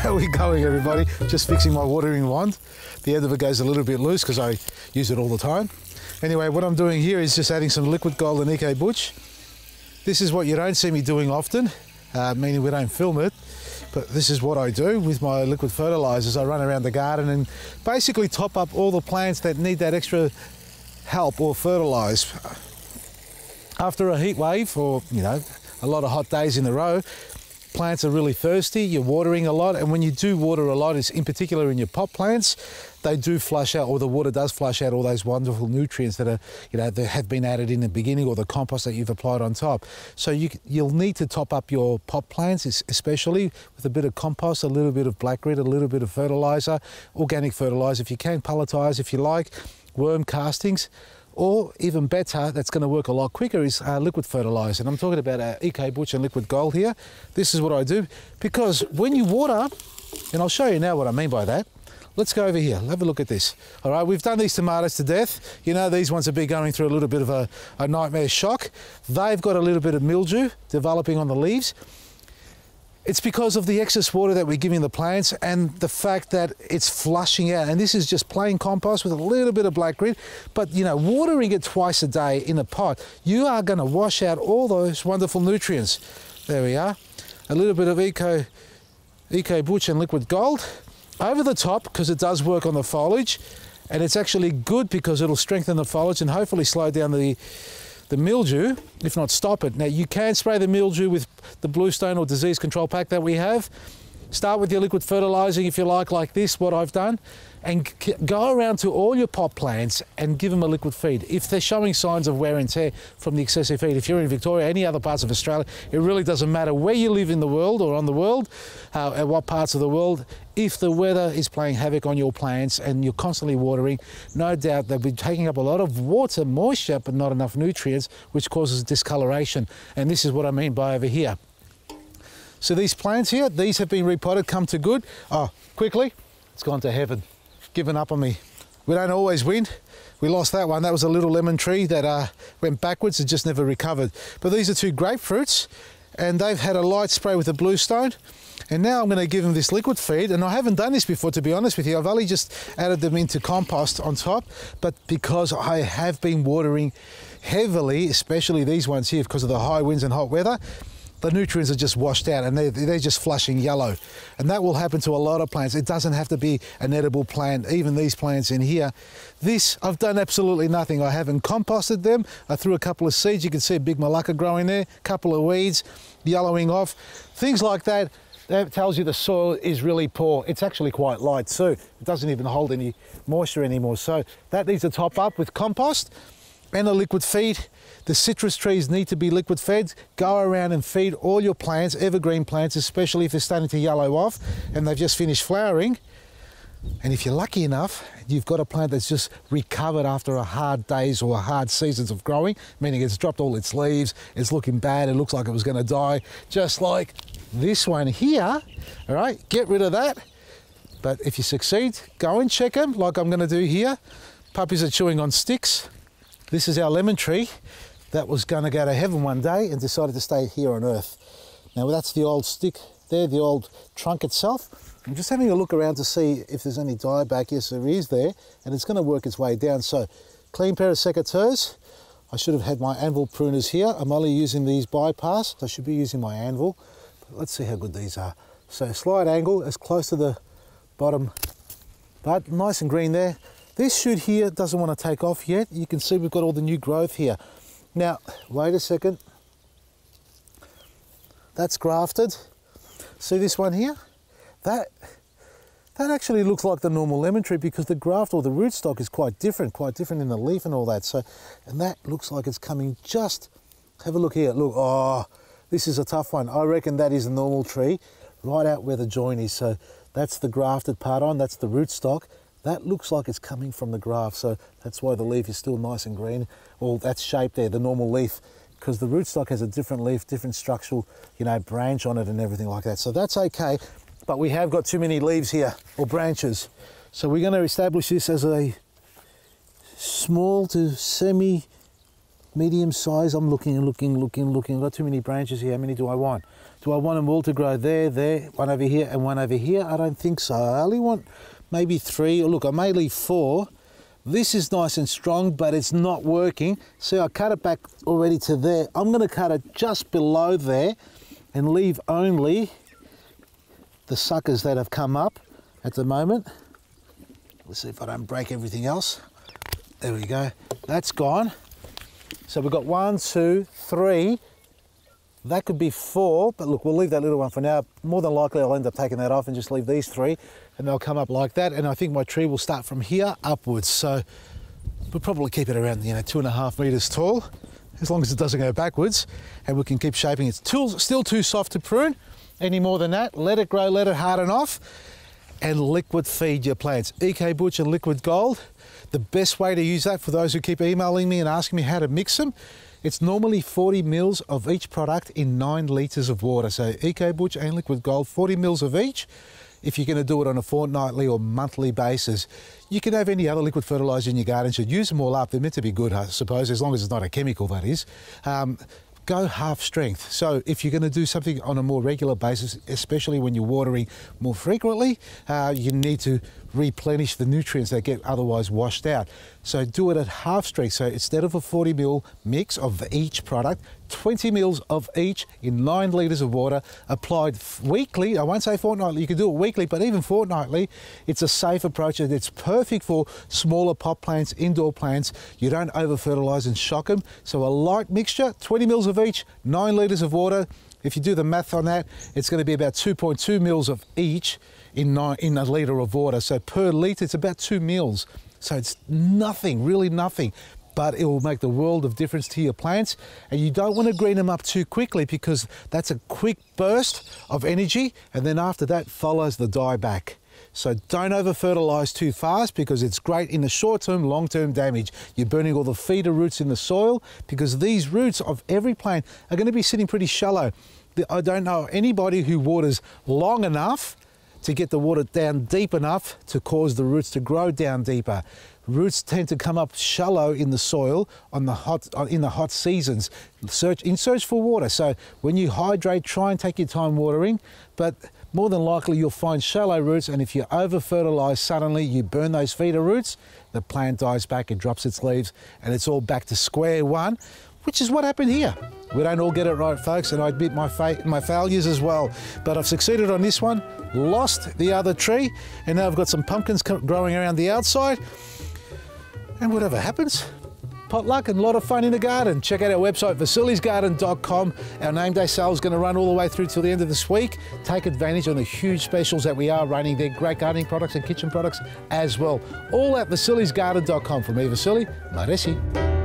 How are we going, everybody? Just fixing my watering wand. The end of it goes a little bit loose because I use it all the time. Anyway, what I'm doing here is just adding some liquid gold and Eco Butch. This is what you don't see me doing often, meaning we don't film it, but this is what I do with my liquid fertilizers. I run around the garden and basically top up all the plants that need that extra help or fertilize. After a heat wave or, you know, a lot of hot days in a row, plants are really thirsty, you're watering a lot, and when you do water a lot, it's in particular in your pot plants, they do flush out, or the water does flush out all those wonderful nutrients that are, you know, that have been added in the beginning, or the compost that you've applied on top. So you'll need to top up your pot plants, especially with a bit of compost, a little bit of black grit, a little bit of fertilizer, organic fertilizer if you can, pelletize if you like, worm castings. Or even better, that's going to work a lot quicker, is liquid fertilizer. And I'm talking about Eco Butch and liquid gold here. This is what I do, because when you water, and I'll show you now what I mean by that. Let's go over here, have a look at this. All right, we've done these tomatoes to death. You know, these ones have been going through a little bit of a nightmare shock. They've got a little bit of mildew developing on the leaves. It's because of the excess water that we're giving the plants and the fact that it's flushing out. And this is just plain compost with a little bit of black grit. But, you know, watering it twice a day in a pot, you are going to wash out all those wonderful nutrients. There we are. A little bit of Eco Butch and liquid gold over the top, because it does work on the foliage. And it's actually good because it'll strengthen the foliage and hopefully slow down the mildew, if not stop it. Now, you can spray the mildew with the Bluestone or disease control pack that we have. Start with your liquid fertilizing if you like this, what I've done, and go around to all your pot plants and give them a liquid feed. If they're showing signs of wear and tear from the excessive heat, if you're in Victoria, any other parts of Australia, it really doesn't matter where you live in the world or on the world, at what parts of the world, if the weather is playing havoc on your plants and you're constantly watering, no doubt they'll be taking up a lot of water, moisture, but not enough nutrients, which causes discoloration. And this is what I mean by over here. So these plants here, these have been repotted, come to good. Oh, quickly, it's gone to heaven. Given up on me. We don't always win. We lost that one. That was a little lemon tree that went backwards and just never recovered. But these are two grapefruits, and they've had a light spray with the Bluestone. And now I'm going to give them this liquid feed, and I haven't done this before, to be honest with you. I've only just added them into compost on top, but because I have been watering heavily, especially these ones here because of the high winds and hot weather, the nutrients are just washed out and they're just flushing yellow. And that will happen to a lot of plants. It doesn't have to be an edible plant, even these plants in here. This, I've done absolutely nothing. I haven't composted them. I threw a couple of seeds. You can see a big Malacca growing there, a couple of weeds yellowing off. Things like that, that tells you the soil is really poor. It's actually quite light too. It doesn't even hold any moisture anymore. So that needs to top up with compost and a liquid feed. The citrus trees need to be liquid fed. Go around and feed all your plants, evergreen plants, especially if they're starting to yellow off and they've just finished flowering. And if you're lucky enough, you've got a plant that's just recovered after a hard days or hard seasons of growing, meaning it's dropped all its leaves, it's looking bad, it looks like it was going to die, just like this one here. All right, get rid of that. But if you succeed, go and check them like I'm going to do here. Puppies are chewing on sticks. This is our lemon tree that was going to go to heaven one day and decided to stay here on earth. Now that's the old stick there, the old trunk itself. I'm just having a look around to see if there's any dieback. Yes, there is there, and it's going to work its way down. So, clean pair of secateurs. I should have had my anvil pruners here. I'm only using these bypass. I should be using my anvil. But let's see how good these are. So slight angle as close to the bottom, but nice and green there. This shoot here doesn't want to take off yet. You can see we've got all the new growth here. Now, wait a second. That's grafted. See this one here? That actually looks like the normal lemon tree because the graft or the rootstock is quite different in the leaf and all that. So, and that looks like it's coming just, have a look here. Look, oh, this is a tough one. I reckon that is the normal tree right out where the joint is. So that's the grafted part on, that's the rootstock. That looks like it's coming from the graft, so that's why the leaf is still nice and green. Well, that's shaped there, the normal leaf, because the rootstock has a different leaf, different structural, you know, branch on it and everything like that. So that's okay, but we have got too many leaves here, or branches. So we're going to establish this as a small to semi-medium size. I'm looking. I've got too many branches here. How many do I want? Do I want them all to grow there, one over here and one over here? I don't think so. I only want maybe 3, or look, I may leave 4. This is nice and strong, but it's not working. See, I cut it back already to there. I'm gonna cut it just below there and leave only the suckers that have come up at the moment. Let's see if I don't break everything else. There we go, that's gone. So we've got 1, 2, 3. That could be 4, but look, we'll leave that little one for now. More than likely I'll end up taking that off and just leave these 3, and they'll come up like that. And I think my tree will start from here upwards. So we'll probably keep it around, 2.5 meters tall, as long as it doesn't go backwards, and we can keep shaping it. It's still too soft to prune. Any more than that, let it grow, let it harden off, and liquid feed your plants. EK Butch and Liquid Gold. The best way to use that, for those who keep emailing me and asking me how to mix them, it's normally 40 mils of each product in 9 litres of water. So EK Butch and Liquid Gold, 40 mils of each. If you're going to do it on a fortnightly or monthly basis, you can have any other liquid fertiliser in your garden. You should use them all up. They're meant to be good, I suppose, as long as it's not a chemical, that is. Go half strength. So if you're going to do something on a more regular basis, especially when you're watering more frequently, you need to replenish the nutrients that get otherwise washed out. So do it at half strength. So instead of a 40 ml mix of each product, 20 mils of each in 9 litres of water, applied weekly. I won't say fortnightly, you can do it weekly, but even fortnightly, it's a safe approach, and it's perfect for smaller pot plants, indoor plants. You don't over fertilise and shock them. So a light mixture, 20 mils of each, 9 litres of water. If you do the math on that, it's going to be about 2.2 mils of each in a litre of water. So per litre, it's about 2 mils. So it's nothing, really nothing, but it will make the world of difference to your plants. And you don't want to green them up too quickly, because that's a quick burst of energy, and then after that follows the dieback. So don't over fertilise too fast, because it's great in the short term, long term damage. You're burning all the feeder roots in the soil, because these roots of every plant are going to be sitting pretty shallow. I don't know anybody who waters long enough to get the water down deep enough to cause the roots to grow down deeper. Roots tend to come up shallow in the soil in the hot seasons, in search for water. So when you hydrate, try and take your time watering, but more than likely you'll find shallow roots, and if you over fertilise suddenly, you burn those feeder roots, the plant dies back and drops its leaves, and it's all back to square one, which is what happened here. We don't all get it right, folks, and I admit my failures as well. But I've succeeded on this one, lost the other tree, and now I've got some pumpkins growing around the outside. And whatever happens, potluck and a lot of fun in the garden. Check out our website, vasilisgarden.com. Our name day sale is going to run all the way through till the end of this week. Take advantage on the huge specials that we are running there. Great gardening products and kitchen products as well. All at vasilisgarden.com. From me, Vasili, Maresi.